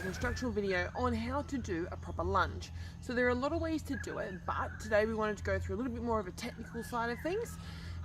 Instructional video on how to do a proper lunge. So there are a lot of ways to do it, but today we wanted to go through a little bit more of a technical side of things.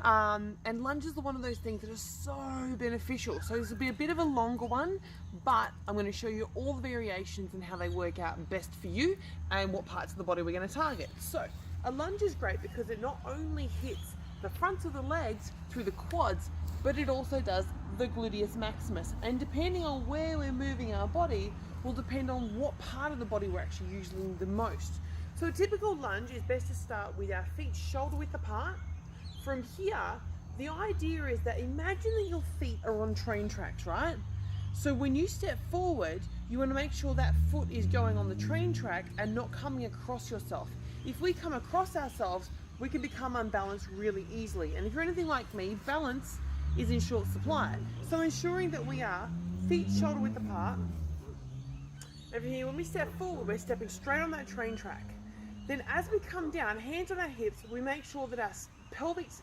And lunges are one of those things that are so beneficial. So this will be a bit of a longer one, but I'm going to show you all the variations and how they work out best for you and what parts of the body we're going to target. So a lunge is great because it not only hits the fronts of the legs through the quads, but it also does the gluteus maximus. And depending on where we're moving our body will depend on what part of the body we're actually using the most. So a typical lunge is best to start with our feet shoulder width apart. From here, the idea is that imagine that your feet are on train tracks, right? So when you step forward, you want to make sure that foot is going on the train track and not coming across yourself. If we come across ourselves, we can become unbalanced really easily. And if you're anything like me, balance is in short supply. So ensuring that we are feet shoulder width apart. Over here, when we step forward, we're stepping straight on that train track. Then as we come down, hands on our hips, we make sure that our pelvic's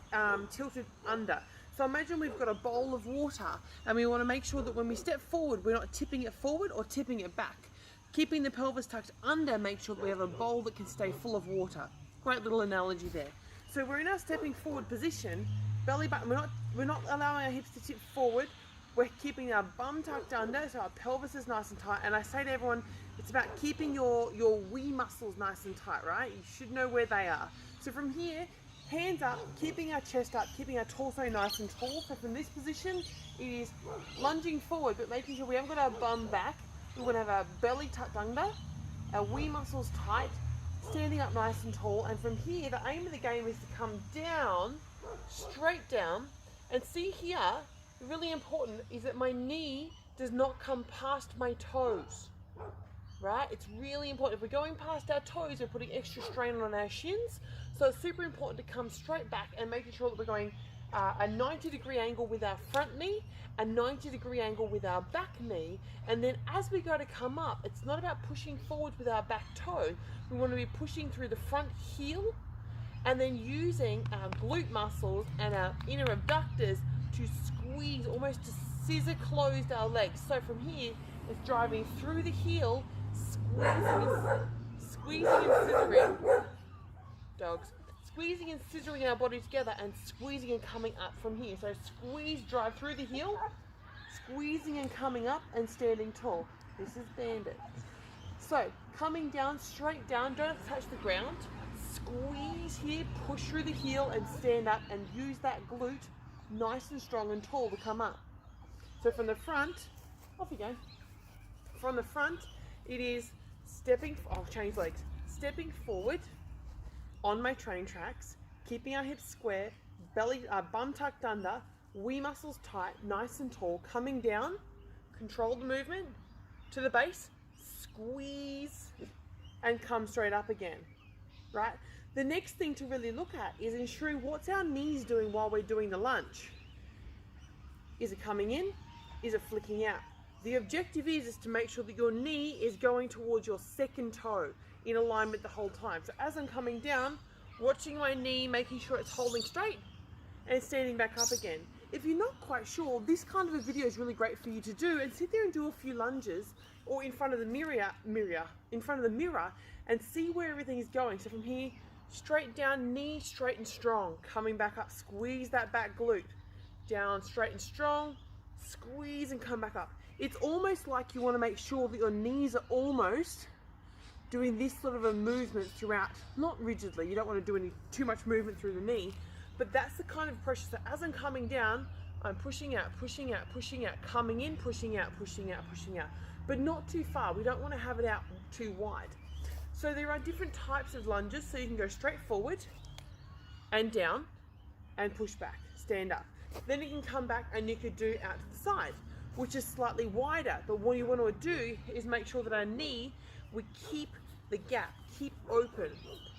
tilted under. So imagine we've got a bowl of water and we want to make sure that when we step forward, we're not tipping it forward or tipping it back. Keeping the pelvis tucked under, make sure that we have a bowl that can stay full of water. Great little analogy there. So we're in our stepping forward position, belly button, we're not allowing our hips to tip forward. We're keeping our bum tucked under, so our pelvis is nice and tight. And I say to everyone, it's about keeping your wee muscles nice and tight, right? You should know where they are. So from here, hands up, keeping our chest up, keeping our torso nice and tall. So from this position, it is lunging forward, but making sure we haven't got our bum back. We want to have our belly tucked under, our wee muscles tight, standing up nice and tall. And from here, the aim of the game is to come down, straight down, and see here, really important is that my knee does not come past my toes, right? It's really important. If we're going past our toes, we're putting extra strain on our shins. So it's super important to come straight back and making sure that we're going a 90-degree angle with our front knee, a 90-degree angle with our back knee. And then as we go to come up, it's not about pushing forward with our back toe. We want to be pushing through the front heel and then using our glute muscles and our inner abductors to squeeze, almost to scissor close our legs. So from here, it's driving through the heel, squeezing and scissoring, dogs, squeezing and scissoring our body together and squeezing and coming up from here. So squeeze, drive through the heel, squeezing and coming up and standing tall. This is bandit. So coming down, straight down, don't touch the ground. Squeeze here, push through the heel and stand up and use that glute nice and strong and tall to come up. So from the front, off you go. From the front, it is stepping, I'll change legs, stepping forward on my train tracks, keeping our hips square, belly, bum tucked under, wee muscles tight, nice and tall, coming down, control the movement to the base, squeeze, and come straight up again, right? The next thing to really look at is ensuring what's our knees doing while we're doing the lunge. Is it coming in? Is it flicking out? The objective is to make sure that your knee is going towards your second toe in alignment the whole time. So as I'm coming down, watching my knee, making sure it's holding straight and standing back up again. If you're not quite sure, this kind of a video is really great for you to do and sit there and do a few lunges or in front of the mirror and see where everything is going. So from here, straight down, knee straight and strong, coming back up, squeeze that back glute, down, straight and strong, squeeze and come back up. It's almost like you want to make sure that your knees are almost doing this sort of a movement throughout, not rigidly, you don't want to do too much movement through the knee, but that's the kind of pressure. So as I'm coming down, I'm pushing out, pushing out, pushing out, coming in, pushing out, pushing out, pushing out, but not too far. We don't want to have it out too wide. So there are different types of lunges. So you can go straight forward and down, and push back, stand up. Then you can come back and you could do out to the side, which is slightly wider. But what you want to do is make sure that our knee, we keep the gap, keep open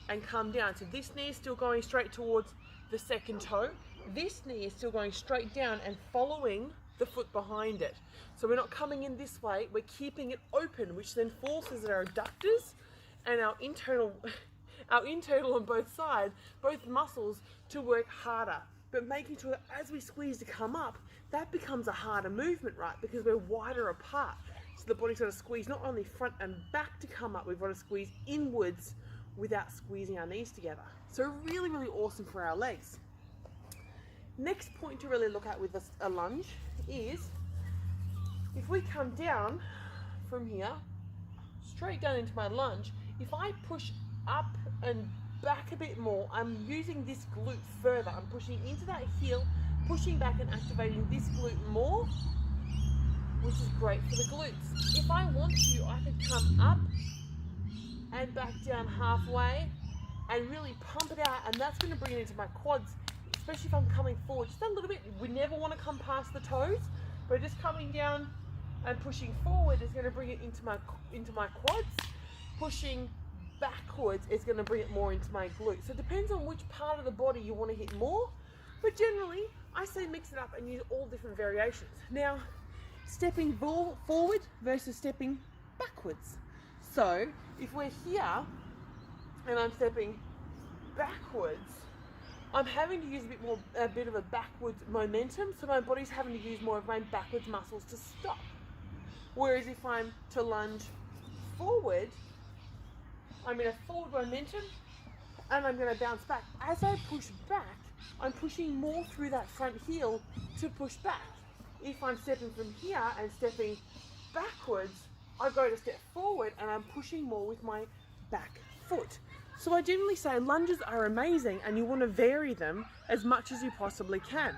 and come down. So this knee is still going straight towards the second toe. This knee is still going straight down and following the foot behind it. So we're not coming in this way, we're keeping it open, which then forces our adductors and our internal on both sides, both muscles, to work harder. But making sure that as we squeeze to come up, that becomes a harder movement, right? Because we're wider apart. So the body's got to squeeze not only front and back to come up, we've got to squeeze inwards without squeezing our knees together. So really, really awesome for our legs. Next point to really look at with a lunge is if we come down from here, straight down into my lunge, if I push up and back a bit more, I'm using this glute further. I'm pushing into that heel, pushing back and activating this glute more, which is great for the glutes. If I want to, I could come up and back down halfway and really pump it out, and that's going to bring it into my quads, especially if I'm coming forward just a little bit. We never want to come past the toes, but just coming down and pushing forward is going to bring it into my quads. Pushing backwards is going to bring it more into my glutes. So it depends on which part of the body you want to hit more, but generally I say mix it up and use all different variations. Now, stepping forward versus stepping backwards. So if we're here and I'm stepping backwards, I'm having to use a bit of a backwards momentum, so my body's having to use more of my backwards muscles to stop. Whereas if I'm to lunge forward, I'm in a forward momentum and I'm going to bounce back. As I push back, I'm pushing more through that front heel to push back. If I'm stepping from here and stepping backwards, I go to step forward and I'm pushing more with my back foot. So I generally say lunges are amazing and you want to vary them as much as you possibly can.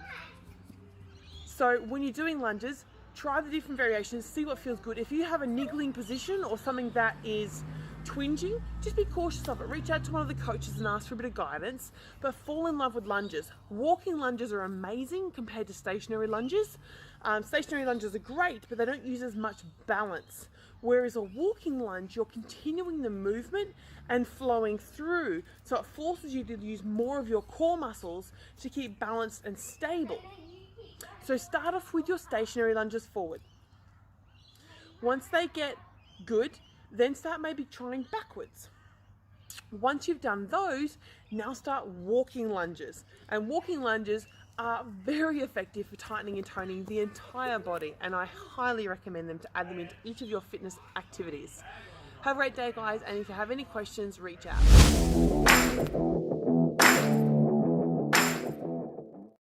So when you're doing lunges, try the different variations, see what feels good. If you have a niggling position or something that is twinging, just be cautious of it. Reach out to one of the coaches and ask for a bit of guidance, but fall in love with lunges. Walking lunges are amazing compared to stationary lunges. Stationary lunges are great, but they don't use as much balance. Whereas a walking lunge, you're continuing the movement and flowing through. So it forces you to use more of your core muscles to keep balanced and stable. So start off with your stationary lunges forward. Once they get good, then start maybe trying backwards. Once you've done those, now start walking lunges. And walking lunges are very effective for tightening and toning the entire body, and I highly recommend them to add them into each of your fitness activities. Have a great day, guys, and if you have any questions, reach out.